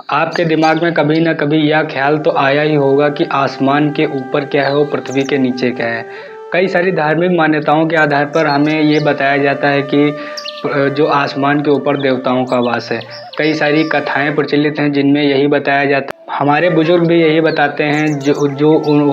आपके दिमाग में कभी न कभी यह ख्याल तो आया ही होगा कि आसमान के ऊपर क्या है और पृथ्वी के नीचे क्या है। कई सारी धार्मिक मान्यताओं के आधार पर हमें ये बताया जाता है कि जो आसमान के ऊपर देवताओं का वास है। कई सारी कथाएं प्रचलित हैं जिनमें यही बताया जाता है। हमारे बुजुर्ग भी यही बताते हैं,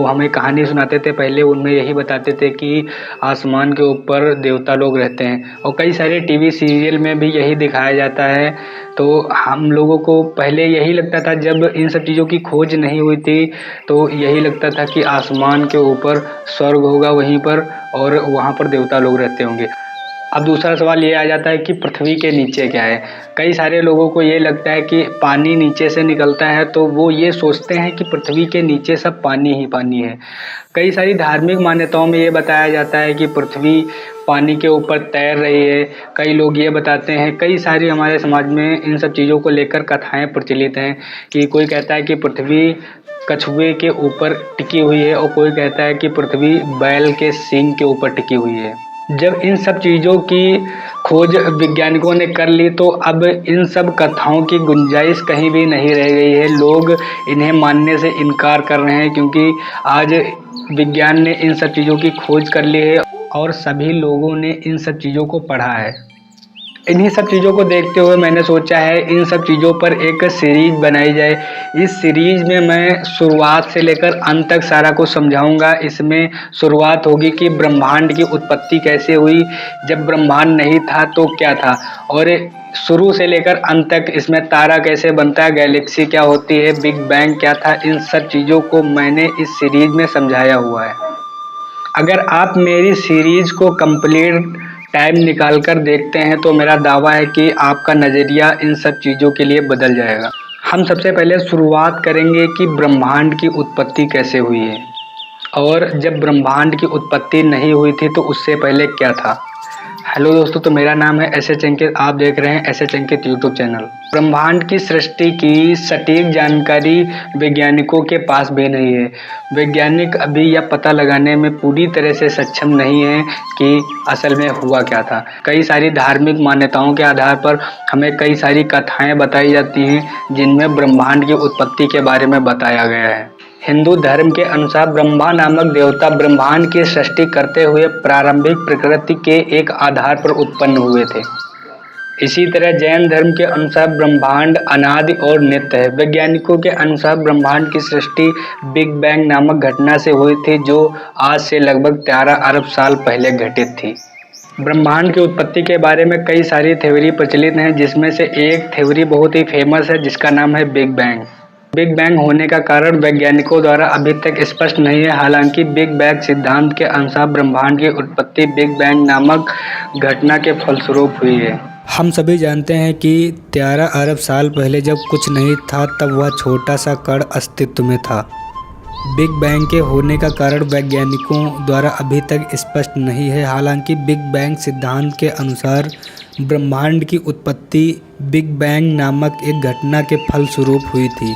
हमें कहानी सुनाते थे पहले, उनमें यही बताते थे कि आसमान के ऊपर देवता लोग रहते हैं। और कई सारे टीवी सीरियल में भी यही दिखाया जाता है। तो हम लोगों को पहले यही लगता था, जब इन सब चीज़ों की खोज नहीं हुई थी तो यही लगता था कि आसमान के ऊपर स्वर्ग होगा वहीं पर, और वहाँ पर देवता लोग रहते होंगे। अब दूसरा सवाल ये आ जाता है कि पृथ्वी के नीचे क्या है। कई सारे लोगों को ये लगता है कि पानी नीचे से निकलता है, तो वो ये सोचते हैं कि पृथ्वी के नीचे सब पानी ही पानी है। कई सारी धार्मिक मान्यताओं में ये बताया जाता है कि पृथ्वी पानी के ऊपर तैर रही है। कई लोग ये बताते हैं, कई सारी हमारे समाज में इन सब चीज़ों को लेकर कथाएं प्रचलित हैं कि कोई कहता है कि पृथ्वी कछुए के ऊपर टिकी हुई है, और कोई कहता है कि पृथ्वी बैल के सींग के ऊपर टिकी हुई है। जब इन सब चीज़ों की खोज वैज्ञानिकों ने कर ली तो अब इन सब कथाओं की गुंजाइश कहीं भी नहीं रह गई है। लोग इन्हें मानने से इनकार कर रहे हैं, क्योंकि आज विज्ञान ने इन सब चीज़ों की खोज कर ली है और सभी लोगों ने इन सब चीज़ों को पढ़ा है। इन्हीं सब चीज़ों को देखते हुए मैंने सोचा है इन सब चीज़ों पर एक सीरीज बनाई जाए। इस सीरीज में मैं शुरुआत से लेकर अंत तक सारा कुछ समझाऊंगा। इसमें शुरुआत होगी कि ब्रह्मांड की उत्पत्ति कैसे हुई, जब ब्रह्मांड नहीं था तो क्या था, और शुरू से लेकर अंत तक इसमें तारा कैसे बनता है, गैलेक्सी क्या होती है, बिग बैंग क्या था, इन सब चीज़ों को मैंने इस सीरीज में समझाया हुआ है। अगर आप मेरी सीरीज को कंप्लीट टाइम निकाल कर देखते हैं तो मेरा दावा है कि आपका नज़रिया इन सब चीज़ों के लिए बदल जाएगा। हम सबसे पहले शुरुआत करेंगे कि ब्रह्मांड की उत्पत्ति कैसे हुई है, और जब ब्रह्मांड की उत्पत्ति नहीं हुई थी तो उससे पहले क्या था। हेलो दोस्तों, तो मेरा नाम है एस एच अंकित, आप देख रहे हैं एस एच अंकित यूट्यूब चैनल। ब्रह्मांड की सृष्टि की सटीक जानकारी वैज्ञानिकों के पास भी नहीं है। वैज्ञानिक अभी यह पता लगाने में पूरी तरह से सक्षम नहीं है कि असल में हुआ क्या था। कई सारी धार्मिक मान्यताओं के आधार पर हमें कई सारी कथाएं बताई जाती हैं जिनमें ब्रह्मांड की उत्पत्ति के बारे में बताया गया है। हिंदू धर्म के अनुसार ब्रह्मा नामक देवता ब्रह्मांड की सृष्टि करते हुए प्रारंभिक प्रकृति के एक आधार पर उत्पन्न हुए थे। इसी तरह जैन धर्म के अनुसार ब्रह्मांड अनादि और नित्य है। वैज्ञानिकों के अनुसार ब्रह्मांड की सृष्टि बिग बैंग नामक घटना से हुई थी, जो आज से लगभग 13 अरब साल पहले घटित थी। ब्रह्मांड की उत्पत्ति के बारे में कई सारी थ्योरी प्रचलित हैं, जिसमें से एक थ्योरी बहुत ही फेमस है जिसका नाम है बिग बैंग। बिग बैंग होने का कारण वैज्ञानिकों द्वारा अभी तक स्पष्ट नहीं है। हालांकि बिग बैंग सिद्धांत के अनुसार ब्रह्मांड की उत्पत्ति बिग बैंग नामक घटना के फलस्वरूप हुई है। हम सभी जानते हैं कि 13 अरब साल पहले जब कुछ नहीं था तब वह छोटा सा कण अस्तित्व में था। बिग बैंग के होने का कारण वैज्ञानिकों द्वारा अभी तक स्पष्ट नहीं है। हालांकि बिग बैंग सिद्धांत के अनुसार ब्रह्मांड की उत्पत्ति बिग बैंग नामक एक घटना के फलस्वरूप हुई थी।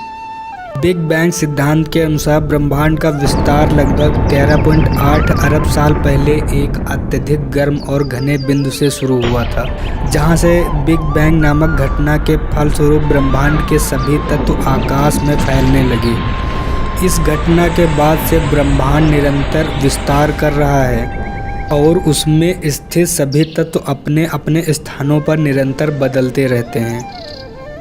बिग बैंग सिद्धांत के अनुसार ब्रह्मांड का विस्तार लगभग 13.8 अरब साल पहले एक अत्यधिक गर्म और घने बिंदु से शुरू हुआ था, जहां से बिग बैंग नामक घटना के फलस्वरूप ब्रह्मांड के सभी तत्व आकाश में फैलने लगे। इस घटना के बाद से ब्रह्मांड निरंतर विस्तार कर रहा है और उसमें स्थित सभी तत्व अपने अपने स्थानों पर निरंतर बदलते रहते हैं।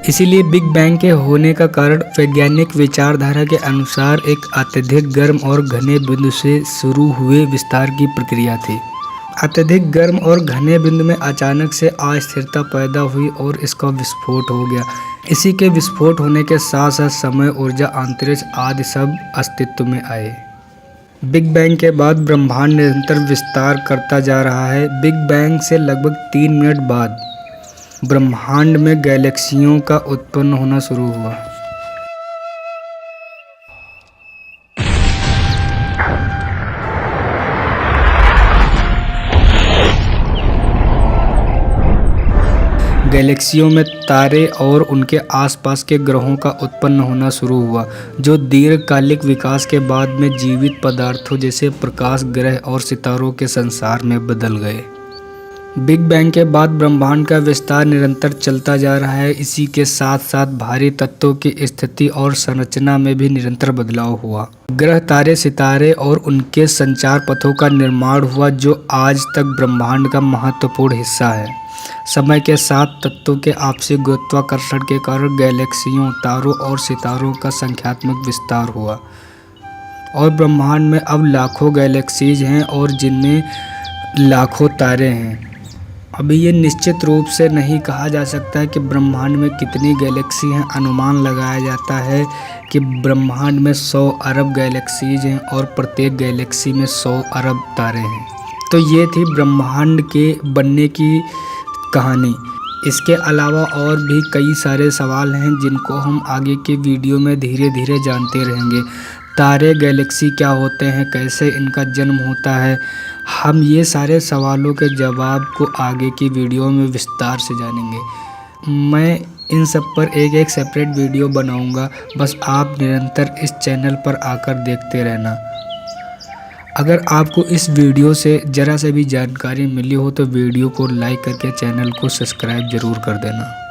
इसीलिए बिग बैंग के होने का कारण वैज्ञानिक विचारधारा के अनुसार एक अत्यधिक गर्म और घने बिंदु से शुरू हुए विस्तार की प्रक्रिया थी। अत्यधिक गर्म और घने बिंदु में अचानक से अस्थिरता पैदा हुई और इसका विस्फोट हो गया। इसी के विस्फोट होने के साथ साथ समय, ऊर्जा, अंतरिक्ष आदि सब अस्तित्व में आए। बिग बैंग के बाद ब्रह्मांड निरंतर विस्तार करता जा रहा है। बिग बैंग से लगभग 3 मिनट बाद ब्रह्मांड में गैलेक्सियों का उत्पन्न होना शुरू हुआ। गैलेक्सियों में तारे और उनके आसपास के ग्रहों का उत्पन्न होना शुरू हुआ, जो दीर्घकालिक विकास के बाद में जीवित पदार्थों जैसे प्रकाश, ग्रह और सितारों के संसार में बदल गए। बिग बैंग के बाद ब्रह्मांड का विस्तार निरंतर चलता जा रहा है। इसी के साथ साथ भारी तत्वों की स्थिति और संरचना में भी निरंतर बदलाव हुआ। ग्रह, तारे, सितारे और उनके संचार पथों का निर्माण हुआ, जो आज तक ब्रह्मांड का महत्वपूर्ण हिस्सा है। समय के साथ तत्वों के आपसी गुरुत्वाकर्षण के कारण गैलेक्सियों, तारों और सितारों का संख्यात्मक विस्तार हुआ और ब्रह्मांड में अब लाखों गैलेक्सीज हैं और जिनमें लाखों तारे हैं। अभी ये निश्चित रूप से नहीं कहा जा सकता है कि ब्रह्मांड में कितनी गैलेक्सी हैं। अनुमान लगाया जाता है कि ब्रह्मांड में 100 अरब गैलेक्सीज हैं और प्रत्येक गैलेक्सी में 100 अरब तारे हैं। तो ये थी ब्रह्मांड के बनने की कहानी। इसके अलावा और भी कई सारे सवाल हैं जिनको हम आगे के वीडियो में धीरे धीरे जानते रहेंगे। तारे, गैलेक्सी क्या होते हैं, कैसे इनका जन्म होता है, हम ये सारे सवालों के जवाब को आगे की वीडियो में विस्तार से जानेंगे। मैं इन सब पर एक एक सेपरेट वीडियो बनाऊंगा, बस आप निरंतर इस चैनल पर आकर देखते रहना। अगर आपको इस वीडियो से ज़रा से भी जानकारी मिली हो तो वीडियो को लाइक करके चैनल को सब्सक्राइब ज़रूर कर देना।